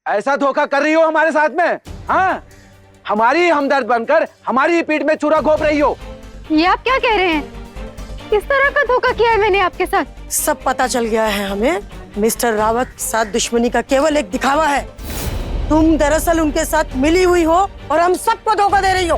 ऐसा धोखा कर रही हो हमारे साथ में? हाँ, हमारी हमदर्द बनकर हमारी पीठ में छुरा घोंप रही हो। ये आप क्या कह रहे हैं? किस तरह का धोखा किया है मैंने आपके साथ? सब पता चल गया है हमें। मिस्टर रावत के साथ दुश्मनी का केवल एक दिखावा है। तुम दरअसल उनके साथ मिली हुई हो और हम सबको धोखा दे रही हो।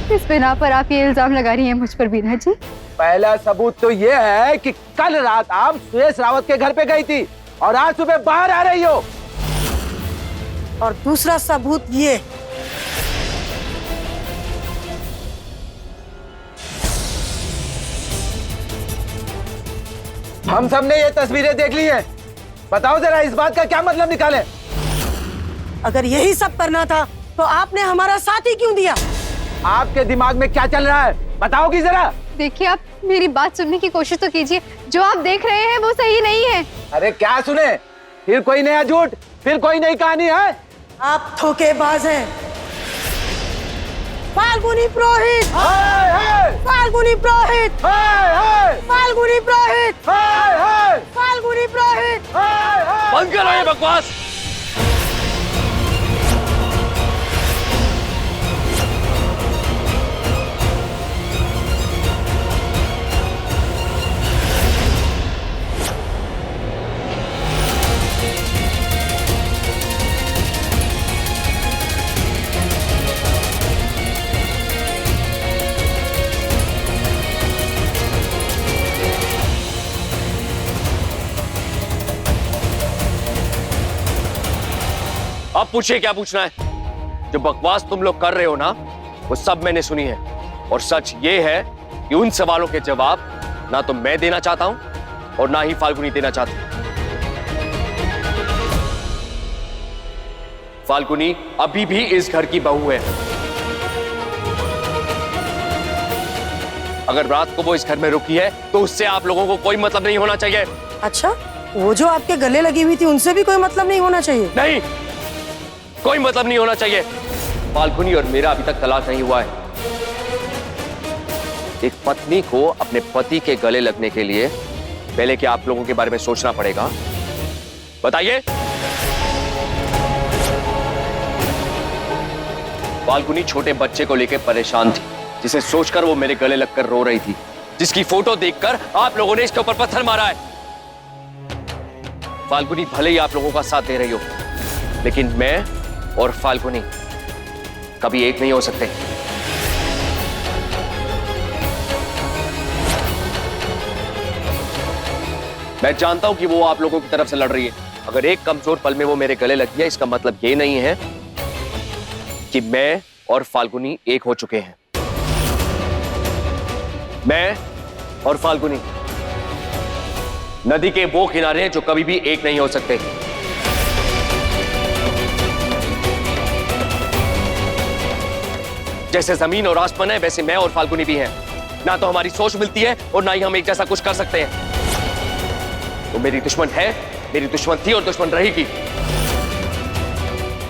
किस बिना पर आप ये इल्जाम लगा रही हैं मुझ पर बीना जी? पहला सबूत तो ये है कि कल रात आप सुरेश रावत के घर पे गई थी और आज सुबह बाहर आ रही हो। और दूसरा सबूत ये, हम सब ने ये तस्वीरें देख ली हैं। बताओ जरा इस बात का क्या मतलब निकाले? अगर यही सब करना था तो आपने हमारा साथ ही क्यों दिया? आपके दिमाग में क्या चल रहा है बताओगी जरा? देखिए, आप मेरी बात सुनने की कोशिश तो कीजिए। जो आप देख रहे हैं वो सही नहीं है। अरे क्या सुने? फिर कोई नया झूठ, फिर कोई नई कहानी है? आप धोखेबाज हैं। फाल्गुनी पुरोहित, हाय हाय फाल्गुनी पुरोहित, हाय हाय फाल्गुनी पुरोहित, हाय हाय फाल्गुनी पुरोहित। हाय हाय। बंद करो ये बकवास। अब पूछिए क्या पूछना है। जो बकवास तुम लोग कर रहे हो ना, वो सब मैंने सुनी है। और सच ये है कि उन सवालों के जवाब ना तो मैं देना चाहता हूं और ना ही फाल्गुनी देना चाहती। फाल्गुनी अभी भी इस घर की बहू है। अगर रात को वो इस घर में रुकी है तो उससे आप लोगों को कोई मतलब नहीं होना चाहिए। अच्छा, वो जो आपके गले लगी हुई थी उनसे भी कोई मतलब नहीं होना चाहिए? नहीं, कोई मतलब नहीं होना चाहिए। फाल्गुनी और मेरा अभी तक तलाक नहीं हुआ है। एक पत्नी को अपने पति के गले लगने के लिए पहले क्या आप लोगों के बारे में सोचना पड़ेगा? बताइए। फाल्गुनी छोटे बच्चे को लेकर परेशान थी, जिसे सोचकर वो मेरे गले लगकर रो रही थी, जिसकी फोटो देखकर आप लोगों ने इसके ऊपर पत्थर मारा है। फाल्गुनी भले ही आप लोगों का साथ दे रही हो, लेकिन मैं और फाल्गुनी कभी एक नहीं हो सकते। मैं जानता हूं कि वो आप लोगों की तरफ से लड़ रही है। अगर एक कमजोर पल में वो मेरे गले लग गया, इसका मतलब ये नहीं है कि मैं और फाल्गुनी एक हो चुके हैं। मैं और फाल्गुनी नदी के वो किनारे हैं जो कभी भी एक नहीं हो सकते। जैसे जमीन और आसमान है, वैसे मैं और फाल्गुनी भी हैं। ना तो हमारी सोच मिलती है और ना ही हम एक जैसा कुछ कर सकते हैं। तो मेरी दुश्मन है, मेरी दुश्मन थी और दुश्मन रहेगी।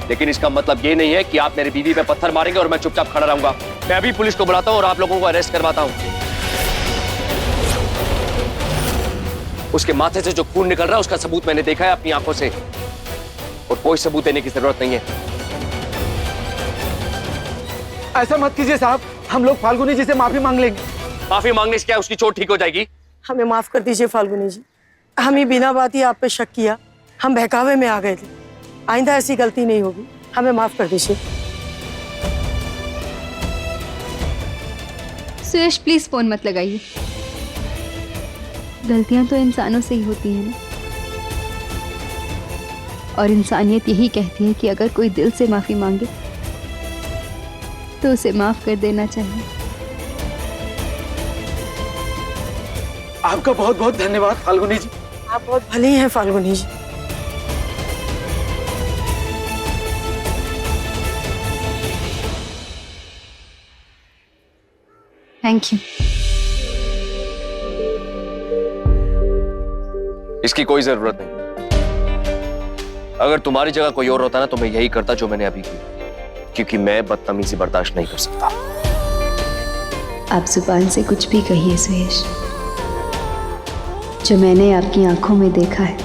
लेकिन इसका मतलब ये नहीं है कि आप मेरी बीवी पे पत्थर मारेंगे और मैं चुपचाप खड़ा रहूंगा। मैं अभी पुलिस को बुलाता हूं और आप लोगों को अरेस्ट करवाता हूं। उसके माथे से जो खून निकल रहा है उसका सबूत मैंने देखा है अपनी आंखों से, और कोई सबूत देने की जरूरत नहीं है। ऐसा मत कीजिए साहब, हम लोग फाल्गुनी जी से माफी मांग लेंगे। माफी मांगने से क्या उसकी चोट ठीक हो जाएगी? हमें माफ कर दीजिए फाल्गुनी जी। हम ही बिना बात ही आप पे शक किया, हम बहकावे में आ गए थे। आइंदा ऐसी गलती नहीं होगी, हमें माफ कर दीजिए। सुरेश प्लीज फोन मत लगाइए। गलतियां तो इंसानों से ही होती हैं ना, और इंसानियत यही कहती है कि अगर कोई दिल से माफी मांगे तो उसे माफ कर देना चाहिए। आपका बहुत बहुत धन्यवाद फाल्गुनी जी। आप बहुत भली हैं फाल्गुनी जी। Thank you. इसकी कोई जरूरत नहीं। अगर तुम्हारी जगह कोई और होता ना तो मैं यही करता जो मैंने अभी किया, क्योंकि मैं बदतमीजी बर्दाश्त नहीं कर सकता। आप जुबान से कुछ भी कहिए सुरेश, जो मैंने आपकी आंखों में देखा है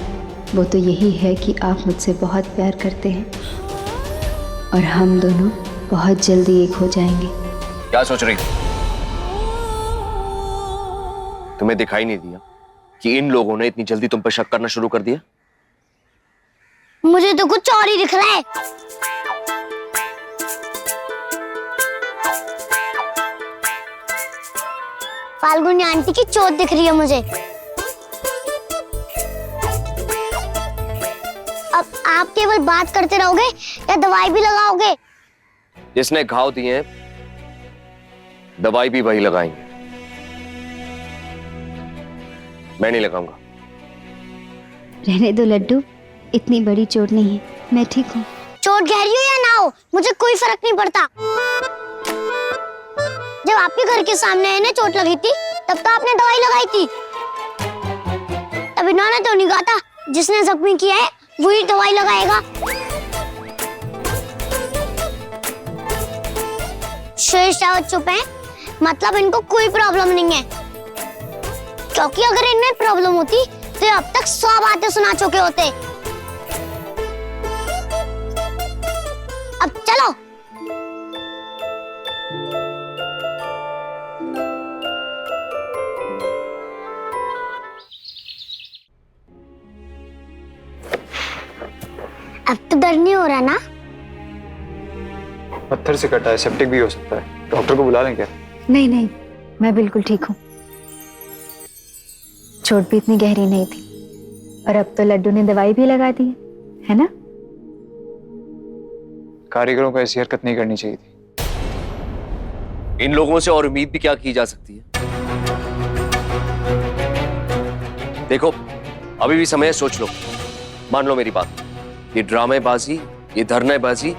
वो तो यही है कि आप मुझसे बहुत प्यार करते हैं और हम दोनों बहुत जल्दी एक हो जाएंगे। क्या सोच रही थी? तुम्हें दिखाई नहीं दिया कि इन लोगों ने इतनी जल्दी तुम पर शक करना शुरू कर दिया? मुझे तो कुछ और ही दिख रहा है। फाल्गुनी आंटी की चोट दिख रही है मुझे। अब आप केवल बात करते रहोगे या दवाई भी लगाओगे? जिसने घाव दिए हैं दवाई भी वही लगाएंगे, मैं नहीं लगाऊंगा। रहने दो लड्डू, इतनी बड़ी चोट नहीं है, मैं ठीक हूँ। चोट गहरी हो या ना हो मुझे कोई फर्क नहीं पड़ता। जब आपके घर के सामने इन्हें चोट लगी थी तब तो आपने दवाई लगाई थी। तब इन्होंने तो नहीं कहा था जिसने जख्मी किया है वही दवाई लगाएगा। श्रेष्ठ रावत चुप है, मतलब इनको कोई प्रॉब्लम नहीं है, क्योंकि अगर इनमें प्रॉब्लम होती तो अब तक 100 बातें सुना चुके होते। अब चलो। अब तो डर नहीं हो रहा ना? पत्थर से कटा है, सेप्टिक भी हो सकता है, डॉक्टर को बुला लें क्या? नहीं नहीं, मैं बिल्कुल ठीक हूँ। चोट भी इतनी गहरी नहीं थी और अब तो लड्डू ने दवाई भी लगा दी है ना? कारीगरों को ऐसी हरकत नहीं करनी चाहिए थी। इन लोगों से और उम्मीद भी क्या की जा सकती है? देखो अभी भी समय है, सोच लो, मान लो मेरी बात। ये ड्रामेबाजी, ये धरनेबाजी,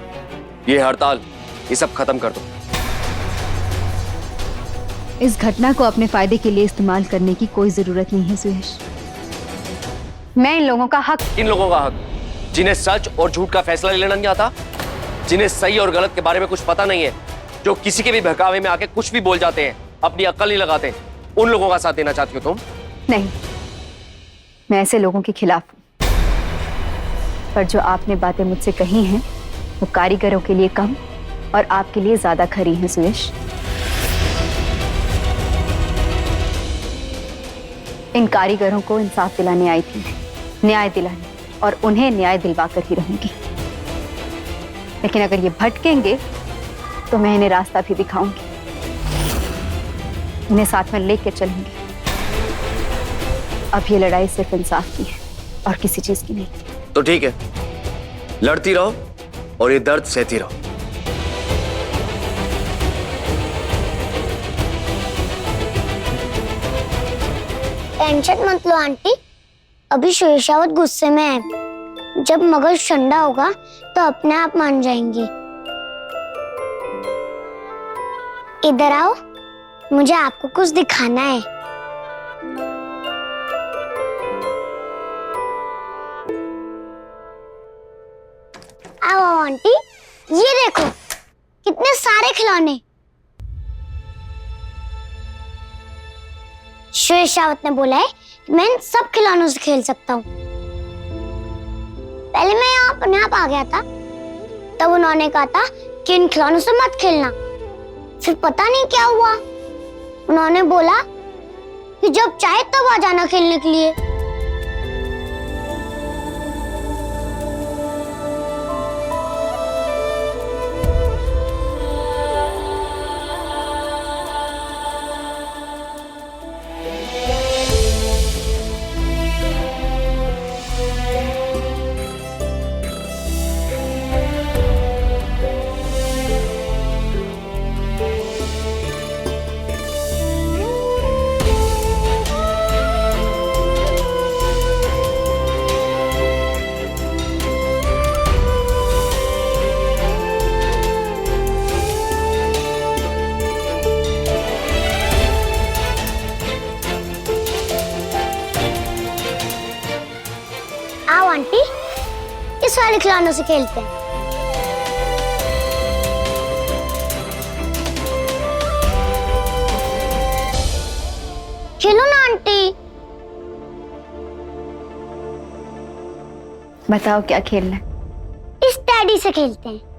ये हड़ताल, ये सब खत्म कर दो। इस घटना को अपने फायदे के लिए इस्तेमाल करने की कोई जरूरत नहीं है सुयश। मैं इन लोगों का हक जिन्हें सच और झूठ का फैसला लेना नहीं आता, जिन्हें सही और गलत के बारे में कुछ पता नहीं है, जो किसी के भी बहकावे में आके कुछ भी बोल जाते हैं, अपनी अक्ल नहीं लगाते, उन लोगों का साथ देना चाहती हो तुम? नहीं, मैं ऐसे लोगों के खिलाफ हूं। पर जो आपने बातें मुझसे कही हैं वो कारीगरों के लिए कम और आपके लिए ज्यादा खरी हैं सुयश। इन कारीगरों को इंसाफ दिलाने आई थी, न्याय दिलाने, और उन्हें न्याय दिलवा कर ही रहूंगी। लेकिन अगर ये भटकेंगे तो मैं इन्हें रास्ता भी दिखाऊंगी, इन्हें साथ में लेकर चलूंगी। अब ये लड़ाई सिर्फ इंसाफ की है और किसी चीज की नहीं। तो ठीक है, लड़ती रहो और ये दर्द सहती रहो। टेंशन मत लो आंटी, अभी शेषावत गुस्से में है। जब मगज ठंडा होगा तो अपने आप मान जाएंगी। इधर आओ, मुझे आपको कुछ दिखाना है। आओ आंटी, ये देखो कितने सारे खिलौने। शेषावत ने बोला है कि मैं इन सब खिलौनों से खेल सकता हूँ। पहले मैं यहाँ अपने आप आ गया था, तब उन्होंने कहा था कि इन खिलौनों से मत खेलना। फिर पता नहीं क्या हुआ, उन्होंने बोला कि जब चाहे तब आ जाना खेलने के लिए। आंटी, इस वाले खिलौनों से खेलते हैं। खेलो ना आंटी। बताओ क्या खेलना है? इस टैडी से खेलते हैं।